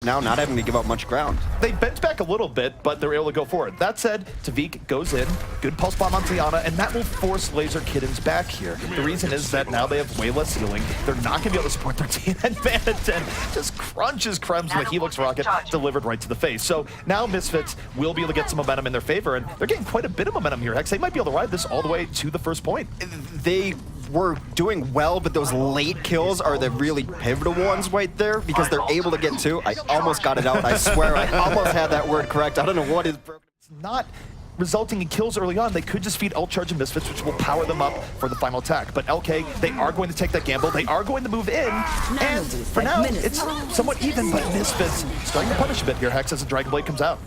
now not having to give up much ground. They bent back a little bit, but they're able to go forward. That said, Tavik goes in, good pulse bomb on Tiana, and that will force Laser Kittenz back here. The reason is that now they have way less healing. They're not going to be able to support their team, and Manitin just crunches Krems with a Helix Rocket delivered right to the face. So now Misfits will be able to get some momentum in their favor, and they're getting quite a bit of momentum here, Hex. They might be able to ride this all the way to the first point. They were doing well, but those late kills are the really pivotal ones right there because they're able to get two. I almost got it out. I swear I almost had that word correct. I don't know what is broken. It's not resulting in kills early on. They could just feed ult charge and Misfits, which will power them up for the final attack. But LK, they are going to take that gamble. They are going to move in. And for now, it's somewhat even, but Misfits starting to punish a bit here, Hex, as the Dragon Blade comes out.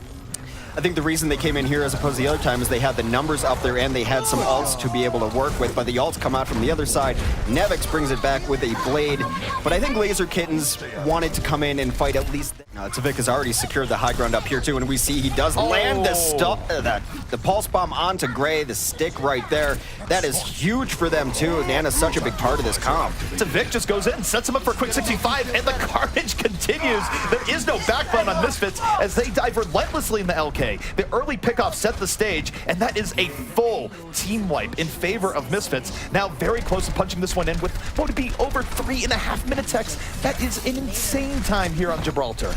I think the reason they came in here as opposed to the other time is they had the numbers up there and they had some ults to be able to work with, but the ults come out from the other side. Nevix brings it back with a blade, but I think Laser Kittenz wanted to come in and fight at least. Tavik has already secured the high ground up here too, and we see he does land the pulse bomb onto Gray, the stick right there. That is huge for them too. Nana's such a big part of this comp. Tavik just goes in, sets him up for a quick 65, and the carnage continues. There is no backbone on Misfits as they dive relentlessly in the LK. The early pickoff set the stage, and that is a full team wipe in favor of Misfits. Now very close to punching this one in with Bo3 over 3.5 minutes, Hex. That is an insane time here on Gibraltar.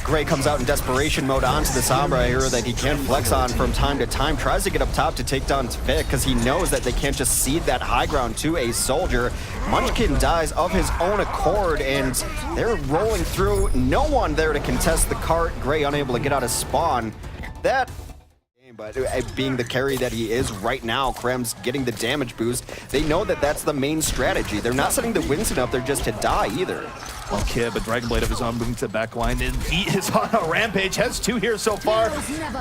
Gray comes out in desperation mode onto the Sombra here that he can flex on from time to time. Tries to get up top to take down Tavik because he knows that they can't just cede that high ground to a soldier. Munchkin dies of his own accord, and they're rolling through. No one there to contest the cart. Gray unable to get out of spawn. That... But being the carry that he is right now, Krem's getting the damage boost. They know that that's the main strategy. They're not setting the Winston up there just to die either. Okay, but Dragon Blade of his own moving to the back line, and he is on a rampage. Has two here so far.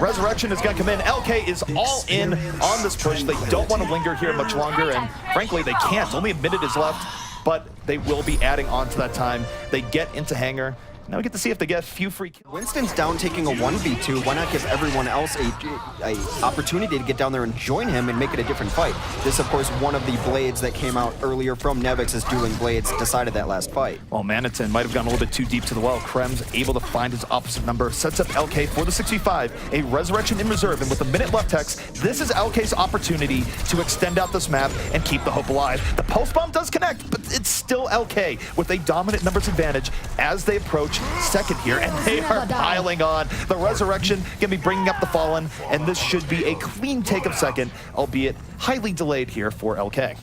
Resurrection is going to come in. LK is all in on this push. They don't want to linger here much longer, and frankly, they can't. Only a minute is left, but they will be adding on to that time. They get into hangar. Now we get to see if they get a few free kills. Winston's down taking a 1v2. Why not give everyone else a opportunity to get down there and join him and make it a different fight? This, of course, one of the blades that came out earlier from Nevix's dueling blades decided that last fight. Well, Manitin might have gone a little bit too deep to the well. Krem's able to find his opposite number, sets up LK for the 65, a Resurrection in reserve, and with a minute left, Hex, this is LK's opportunity to extend out this map and keep the hope alive. The pulse bomb does connect, but it's still LK with a dominant numbers advantage as they approach second here, and they are piling on. The Resurrection gonna be bringing up the Fallen, and this should be a clean take of second, albeit highly delayed here for LK.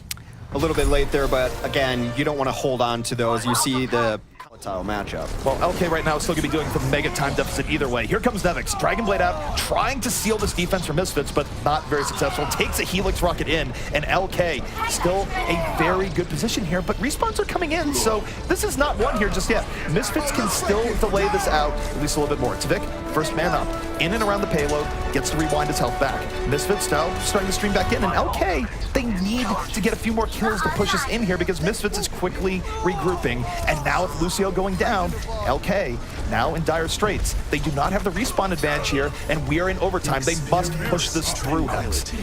A little bit late there, but again, you don't want to hold on to those. You see the volatile matchup. Well, LK right now is still going to be doing the mega time deficit either way. Here comes Nevix, Dragon Blade out, trying to seal this defense for Misfits, but not very successful. Takes a Helix Rocket in, and LK still a very good position here, but respawns are coming in, so this is not one here just yet. Misfits can still delay this out at least a little bit more. Tavik, first man up, in and around the payload, gets to rewind his health back. Misfits now starting to stream back in, and LK, they need to get a few more kills to push us in here because Misfits is quickly regrouping, and now with Lucio going down, LK now in dire straits. They do not have the respawn advantage here, and we are in overtime. They must push this through, Hex.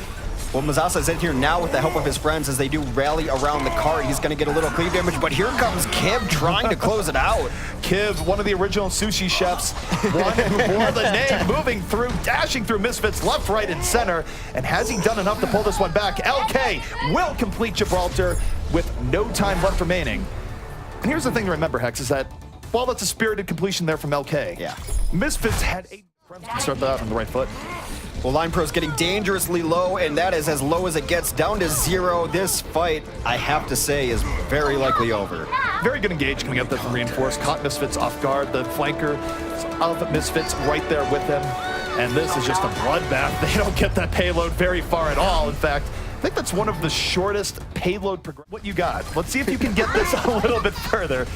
Well, Mazasa's in here now with the help of his friends as they do rally around the cart. He's going to get a little cleave damage, but here comes Kiv trying to close it out. Kiv, one of the original sushi chefs, one who bore the name, moving through, dashing through Misfits left, right, and center. And has he done enough to pull this one back? LK will complete Gibraltar with no time left remaining. And here's the thing to remember, Hex, is that while that's a spirited completion there from LK, Misfits had a... Start that out on the right foot. Well, Line Pro's getting dangerously low, and that is as low as it gets, down to 0. This fight, I have to say, is very likely over. Very good engage coming up there from Reinforced. Caught Misfits off guard. The flanker of Misfits right there with them. And this is just a bloodbath. They don't get that payload very far at all. In fact, I think that's one of the shortest payload progressions. What you got? Let's see if you can get this a little bit further.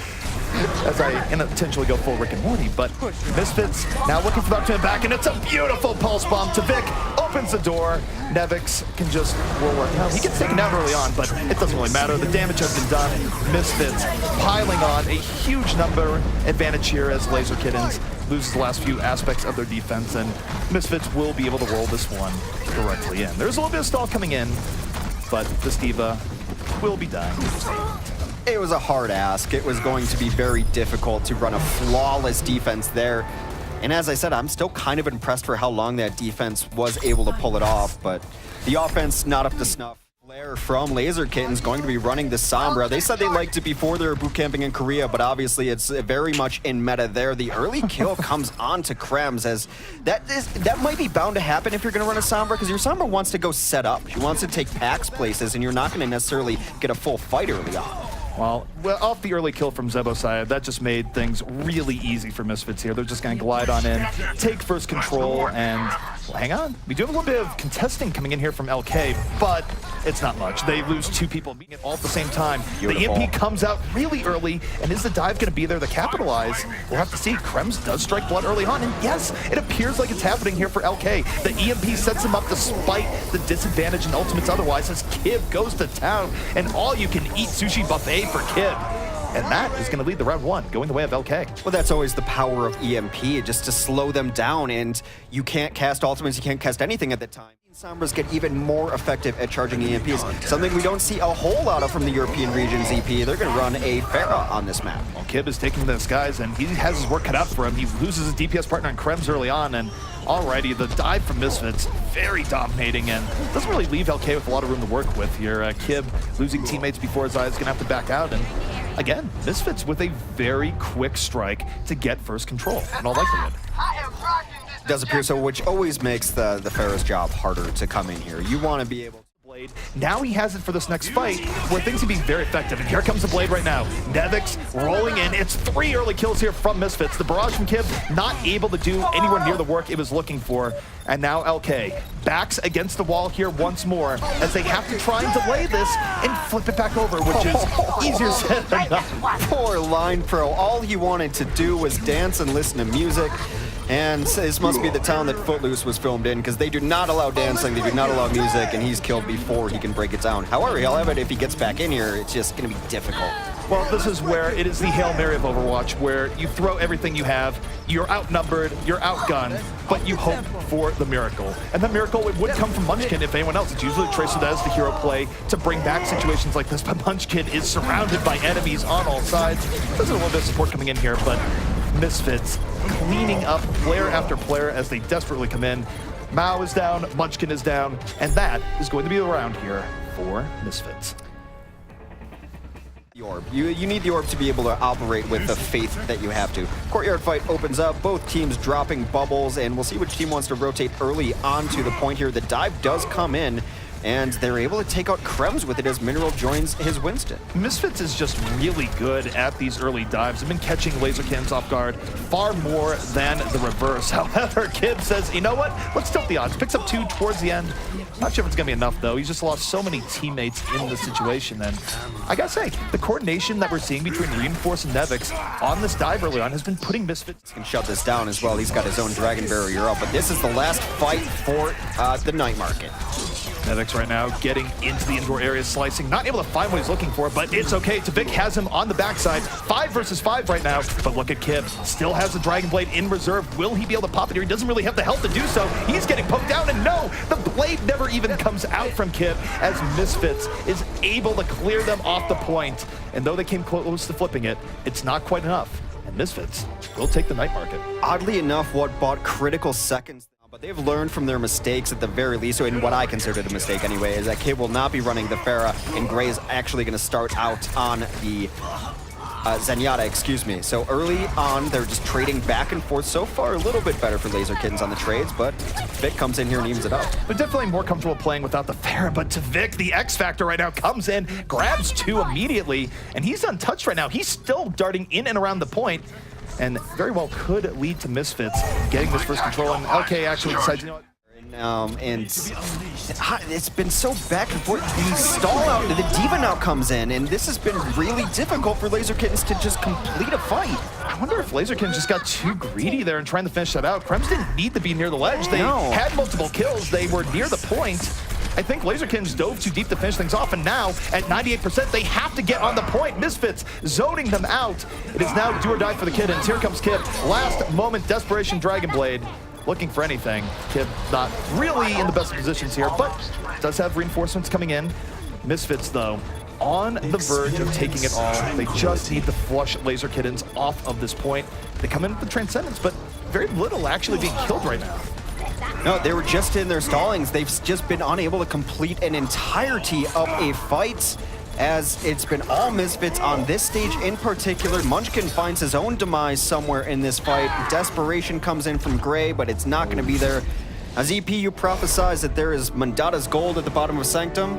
As I intentionally go full Rick and Morty, but Misfits now looking for that to back, and it's a beautiful pulse bomb. Tavik opens the door. Nevix can just work out. He gets taken down early on, but it doesn't really matter. The damage has been done. Misfits piling on a huge number advantage here as Laser Kittenz loses the last few aspects of their defense, and Misfits will be able to roll this one directly in. There's a little bit of stall coming in, but this diva will be done. It was a hard ask. It was going to be very difficult to run a flawless defense there. And as I said, I'm still kind of impressed for how long that defense was able to pull it off, but the offense not up to snuff. Flare from Laser Kittenz going to be running the Sombra. They said they liked it before they were boot camping in Korea, but obviously it's very much in meta there. The early kill comes on to Krems, as that might be bound to happen if you're going to run a Sombra, because your Sombra wants to go set up. She wants to take packs places, and you're not going to necessarily get a full fight early on. Well, off the early kill from Zebo's side, that just made things really easy for Misfits here. They're just going to glide on in, take first control, and well, hang on. We do have a little bit of contesting coming in here from LK, but it's not much. They lose two people beating it all at the same time. Beautiful. The EMP comes out really early, and is the dive going to be there to capitalize? We'll have to see. Krems does strike blood early on, and yes, it appears like it's happening here for LK. The EMP sets him up despite the disadvantage and ultimates otherwise, as Kib goes to town, and all-you-can-eat sushi buffet for Kib. And that is going to lead the round one, going the way of LK. Well, that's always the power of EMP, just to slow them down, and you can't cast ultimates, you can't cast anything at that time. Sombras get even more effective at charging EMPs, something we don't see a whole lot of from the European region's EP. They're going to run a Pharah on this map. Well, Kib is taking the skies, and he has his work cut out for him. He loses his DPS partner in Krems early on, and alrighty, the dive from Misfits, very dominating, and doesn't really leave LK with a lot of room to work with here. Kib losing teammates before his eyes, going to have to back out, and again, Misfits with a very quick strike to get first control, in all likelihood. Does appear so, which always makes the Pharah's job harder to come in here. You want to be able to Blade. Now he has it for this next fight, where things can be very effective. And here comes the Blade right now. Nevix rolling in. It's 3 early kills here from Misfits. The barrage from Kib not able to do anywhere near the work it was looking for. And now LK backs against the wall here once more, as they have to try and delay this and flip it back over, which is easier said than done. Poor Line Pro. All he wanted to do was dance and listen to music. And this must be the town that Footloose was filmed in, because they do not allow dancing, they do not allow music, and he's killed before he can break it down. However, he'll have it if he gets back in here. It's just going to be difficult. Well, this is where it is the Hail Mary of Overwatch, where you throw everything you have, you're outnumbered, you're outgunned, but you hope for the miracle. And that miracle, it would come from Munchkin if anyone else. It's usually Tracer that has the hero play to bring back situations like this, but Munchkin is surrounded by enemies on all sides. There's a little bit of support coming in here, but Misfits cleaning up player after player as they desperately come in. Mao is down, Munchkin is down, and that is going to be the round here for Misfits. The orb. You need the orb to be able to operate with the faith that you have to. Courtyard fight opens up, both teams dropping bubbles, and we'll see which team wants to rotate early onto the point here. The dive does come in, and they're able to take out Krems with it as Mineral joins his Winston. Misfits is just really good at these early dives. They've been catching Laser Kittenz off guard far more than the reverse. However, Kib says, you know what? Let's tilt the odds. Picks up 2 towards the end. Not sure if it's going to be enough, though. He's just lost so many teammates in the situation. And I got to say, the coordination that we're seeing between Reinforce and Nevix on this dive early on has been putting Misfits. He can shut this down as well. He's got his own Dragon Barrier up, but this is the last fight for the Night Market. Nevix right now getting into the indoor area, slicing, not able to find what he's looking for, but it's okay. Tavik has him on the backside. 5 versus 5 right now, but look at Kib. Still has the Dragon Blade in reserve. Will he be able to pop it here? He doesn't really have the health to do so. He's getting poked down, and no, the blade never even comes out from Kib, as Misfits is able to clear them off the point. And though they came close to flipping it, it's not quite enough. And Misfits will take the Night Market. Oddly enough, what bought critical seconds, but they've learned from their mistakes at the very least, so in what I considered a mistake anyway, is that Kib will not be running the Pharah, and Gray is actually going to start out on the Zenyatta, excuse me. So early on, they're just trading back and forth. So far, a little bit better for Laser Kittenz on the trades, but Vic comes in here and evens it up. They're definitely more comfortable playing without the Pharah, but Tavik, the X Factor right now, comes in, grabs 2 immediately, and he's untouched right now. He's still darting in and around the point, and very well could lead to Misfits getting this first control, and LK actually decides, you know what? And it's been so back and forth. The stall out, the Diva now comes in, and this has been really difficult for Laser Kittenz to just complete a fight. I wonder if Laser Kittenz just got too greedy there and trying to finish that out. Krems didn't need to be near the ledge. They had multiple kills. They were near the point. I think Laser Kittenz dove too deep to finish things off, and now at 98%, they have to get on the point. Misfits zoning them out. It is now do or die for the Kittenz. Here comes Kib. Last moment desperation Dragon Blade. Looking for anything. Kib not really in the best positions here, but does have reinforcements coming in. Misfits, though, on the verge of taking it all. They just need to flush Laser Kittenz off of this point. They come in with the Transcendence, but very little actually being killed right now. No, they were just in their stallings. They've just been unable to complete an entirety of a fight, as it's been all Misfits on this stage in particular. Munchkin finds his own demise somewhere in this fight. Desperation comes in from Gray, but it's not going to be there. As EPU prophesies that there is Mandata's gold at the bottom of Sanctum,